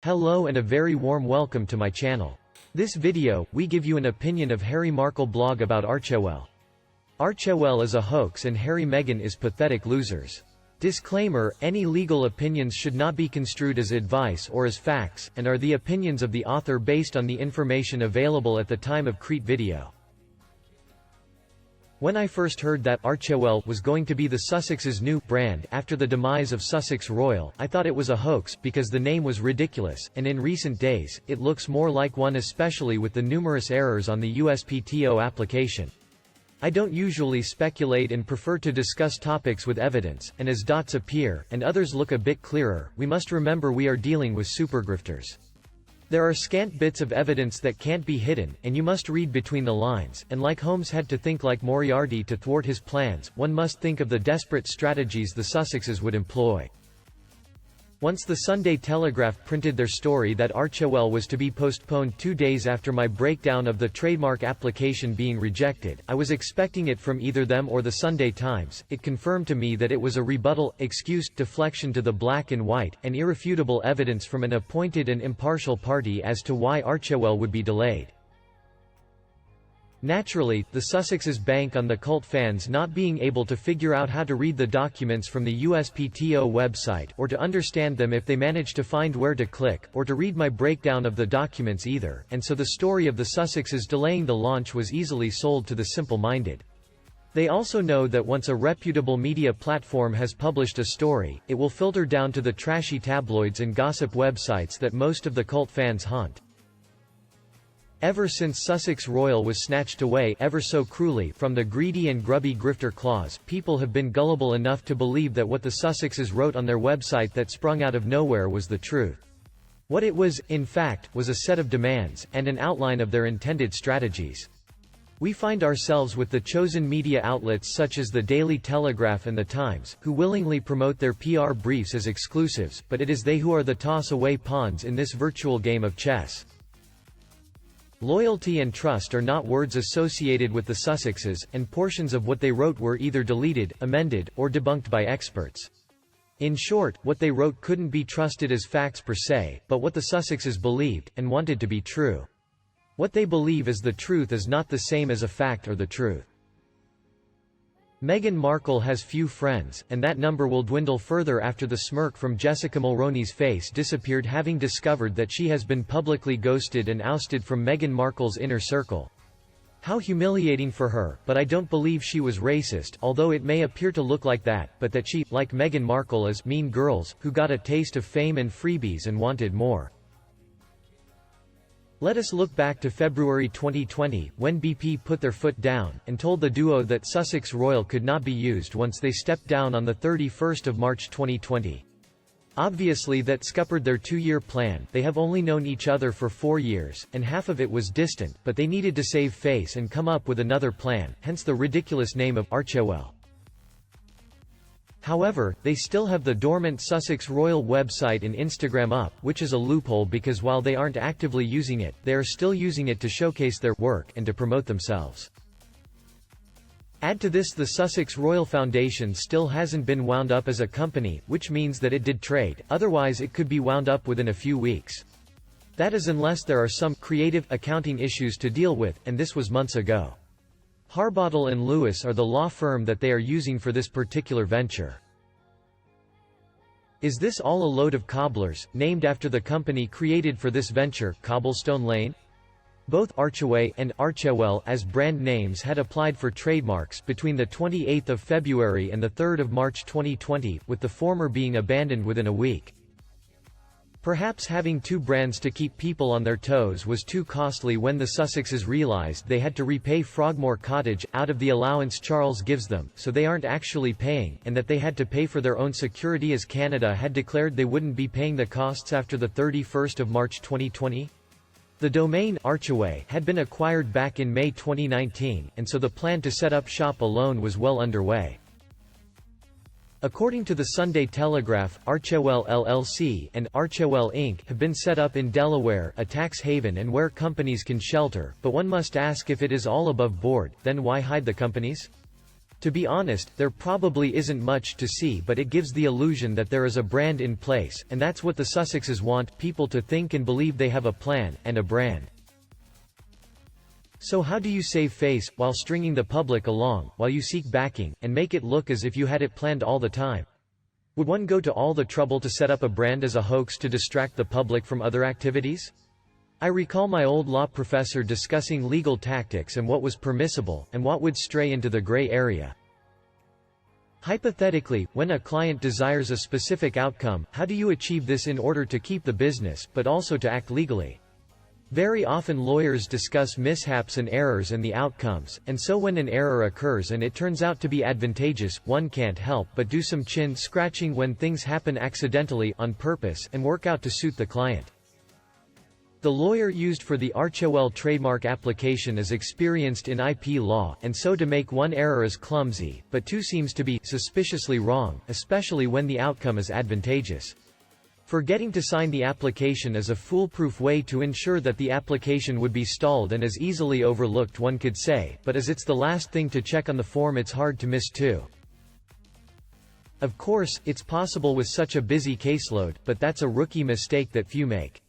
Hello and a very warm welcome to my channel. This video, we give you an opinion of Harry Markle blog about Archewell. Archewell is a hoax and Meghan is pathetic losers. Disclaimer, any legal opinions should not be construed as advice or as facts, and are the opinions of the author based on the information available at the time of create video. When I first heard that Archewell was going to be the Sussex's new brand after the demise of Sussex Royal, I thought it was a hoax because the name was ridiculous, and in recent days, it looks more like one, especially with the numerous errors on the USPTO application. I don't usually speculate and prefer to discuss topics with evidence, and as dots appear, and others look a bit clearer, we must remember we are dealing with supergrifters. There are scant bits of evidence that can't be hidden, and you must read between the lines, and like Holmes had to think like Moriarty to thwart his plans, one must think of the desperate strategies the Sussexes would employ. Once the Sunday Telegraph printed their story that Archewell was to be postponed 2 days after my breakdown of the trademark application being rejected, I was expecting it from either them or the Sunday Times. It confirmed to me that it was a rebuttal, excuse, deflection to the black and white, and irrefutable evidence from an appointed and impartial party as to why Archewell would be delayed. Naturally, the Sussexes bank on the cult fans not being able to figure out how to read the documents from the USPTO website, or to understand them if they manage to find where to click, or to read my breakdown of the documents either, and so the story of the Sussexes delaying the launch was easily sold to the simple-minded. They also know that once a reputable media platform has published a story, it will filter down to the trashy tabloids and gossip websites that most of the cult fans haunt. Ever since Sussex Royal was snatched away ever so cruelly from the greedy and grubby grifter claws, people have been gullible enough to believe that what the Sussexes wrote on their website that sprung out of nowhere was the truth. What it was, in fact, was a set of demands, and an outline of their intended strategies. We find ourselves with the chosen media outlets such as the Daily Telegraph and the Times, who willingly promote their PR briefs as exclusives, but it is they who are the toss-away pawns in this virtual game of chess. Loyalty and trust are not words associated with the Sussexes, and portions of what they wrote were either deleted, amended, or debunked by experts. In short, what they wrote couldn't be trusted as facts per se, but what the Sussexes believed, and wanted to be true. What they believe as the truth is not the same as a fact or the truth. Meghan Markle has few friends, and that number will dwindle further after the smirk from Jessica Mulroney's face disappeared, having discovered that she has been publicly ghosted and ousted from Meghan Markle's inner circle. How humiliating for her, but I don't believe she was racist, although it may appear to look like that, but that she, like Meghan Markle, is mean girls, who got a taste of fame and freebies and wanted more. Let us look back to February 2020, when BP put their foot down, and told the duo that Sussex Royal could not be used once they stepped down on the 31st of March 2020. Obviously that scuppered their 2-year plan. They have only known each other for 4 years, and half of it was distant, but they needed to save face and come up with another plan, hence the ridiculous name of Archewell. However, they still have the dormant Sussex Royal website and Instagram up, which is a loophole because while they aren't actively using it, they are still using it to showcase their work and to promote themselves. Add to this the Sussex Royal Foundation still hasn't been wound up as a company, which means that it did trade, otherwise it could be wound up within a few weeks. That is unless there are some creative accounting issues to deal with, and this was months ago. Harbottle & Lewis are the law firm that they are using for this particular venture. Is this all a load of cobblers, named after the company created for this venture, Cobblestone Lane? Both Archeway and Archewell as brand names had applied for trademarks between the 28th of February and the 3rd of March 2020, with the former being abandoned within a week. Perhaps having two brands to keep people on their toes was too costly when the Sussexes realized they had to repay Frogmore Cottage out of the allowance Charles gives them, so they aren't actually paying, and that they had to pay for their own security as Canada had declared they wouldn't be paying the costs after the 31st of March 2020. The domain Archeway had been acquired back in May 2019, and so the plan to set up shop alone was well underway. According to the Sunday Telegraph, Archewell LLC and Archewell Inc. have been set up in Delaware, a tax haven and where companies can shelter, but one must ask if it is all above board, then why hide the companies? To be honest, there probably isn't much to see, but it gives the illusion that there is a brand in place, and that's what the Sussexes want, people to think and believe they have a plan, and a brand. So how do you save face, while stringing the public along, while you seek backing, and make it look as if you had it planned all the time? Would one go to all the trouble to set up a brand as a hoax to distract the public from other activities? I recall my old law professor discussing legal tactics and what was permissible, and what would stray into the gray area. Hypothetically, when a client desires a specific outcome, how do you achieve this in order to keep the business, but also to act legally? Very often lawyers discuss mishaps and errors and the outcomes, and so when an error occurs and it turns out to be advantageous, one can't help but do some chin-scratching when things happen accidentally, on purpose, and work out to suit the client. The lawyer used for the Archewell trademark application is experienced in IP law, and so to make one error is clumsy, but two seems to be suspiciously wrong, especially when the outcome is advantageous. Forgetting to sign the application is a foolproof way to ensure that the application would be stalled and is easily overlooked, one could say, but as it's the last thing to check on the form, it's hard to miss too. Of course, it's possible with such a busy caseload, but that's a rookie mistake that few make.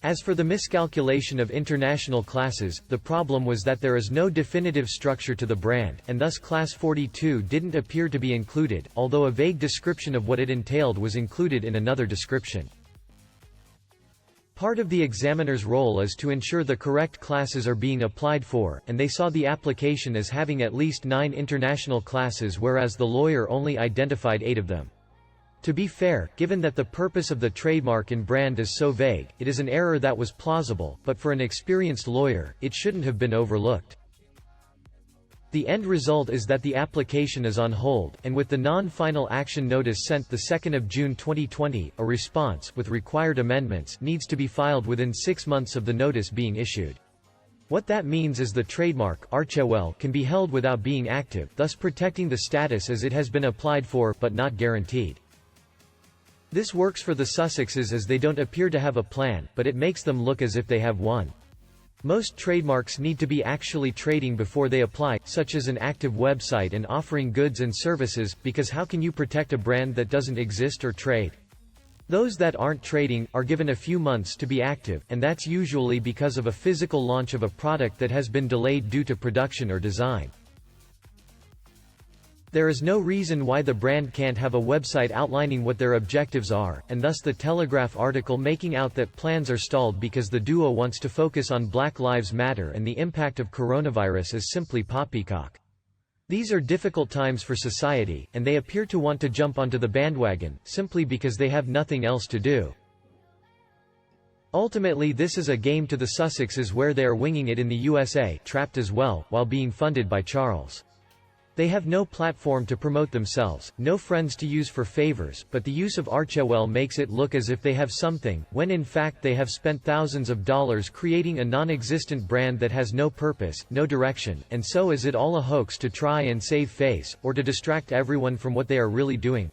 As for the miscalculation of international classes, the problem was that there is no definitive structure to the brand, and thus Class 42 didn't appear to be included, although a vague description of what it entailed was included in another description. Part of the examiner's role is to ensure the correct classes are being applied for, and they saw the application as having at least 9 international classes, whereas the lawyer only identified 8 of them. To be fair, given that the purpose of the trademark and brand is so vague, it is an error that was plausible, but for an experienced lawyer, it shouldn't have been overlooked. The end result is that the application is on hold, and with the non-final action notice sent the 2nd of June 2020, a response, with required amendments, needs to be filed within 6 months of the notice being issued. What that means is the trademark, Archewell, can be held without being active, thus protecting the status as it has been applied for, but not guaranteed. This works for the Sussexes as they don't appear to have a plan, but it makes them look as if they have one. Most trademarks need to be actually trading before they apply, such as an active website and offering goods and services, because how can you protect a brand that doesn't exist or trade? Those that aren't trading are given a few months to be active, and that's usually because of a physical launch of a product that has been delayed due to production or design. There is no reason why the brand can't have a website outlining what their objectives are, and thus the Telegraph article making out that plans are stalled because the duo wants to focus on Black Lives Matter and the impact of coronavirus is simply poppycock. These are difficult times for society, and they appear to want to jump onto the bandwagon, simply because they have nothing else to do. Ultimately, this is a game to the Sussexes where they are winging it in the USA, trapped as well, while being funded by Charles. They have no platform to promote themselves, no friends to use for favors, but the use of Archewell makes it look as if they have something, when in fact they have spent thousands of dollars creating a non-existent brand that has no purpose, no direction, and so is it all a hoax to try and save face, or to distract everyone from what they are really doing.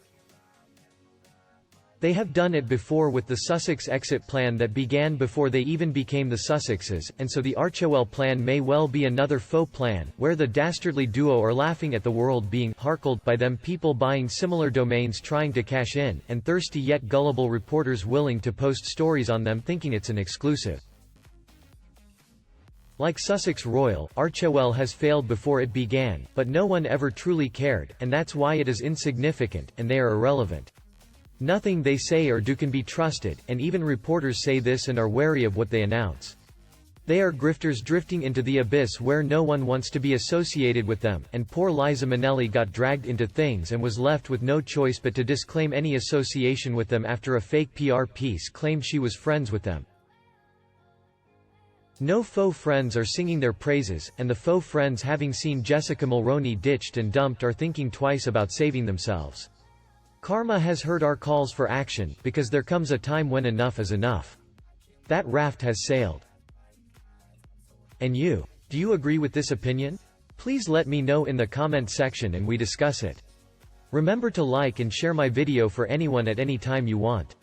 They have done it before with the Sussex exit plan that began before they even became the Sussexes, and so the Archewell plan may well be another faux plan, where the dastardly duo are laughing at the world being harkled by them, people buying similar domains trying to cash in, and thirsty yet gullible reporters willing to post stories on them thinking it's an exclusive. Like Sussex Royal, Archewell has failed before it began, but no one ever truly cared, and that's why it is insignificant, and they are irrelevant. Nothing they say or do can be trusted, and even reporters say this and are wary of what they announce. They are grifters drifting into the abyss where no one wants to be associated with them, and poor Liza Minnelli got dragged into things and was left with no choice but to disclaim any association with them after a fake PR piece claimed she was friends with them. No faux friends are singing their praises, and the faux friends, having seen Jessica Mulroney ditched and dumped, are thinking twice about saving themselves. Karma has heard our calls for action, because there comes a time when enough is enough. That raft has sailed. And you? Do you agree with this opinion? Please let me know in the comment section and we discuss it. Remember to like and share my video for anyone at any time you want.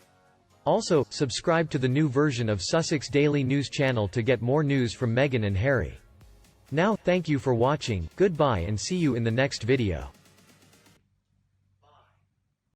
Also, subscribe to the new version of Sussex Daily News channel to get more news from Meghan and Harry. Now, thank you for watching, goodbye and see you in the next video.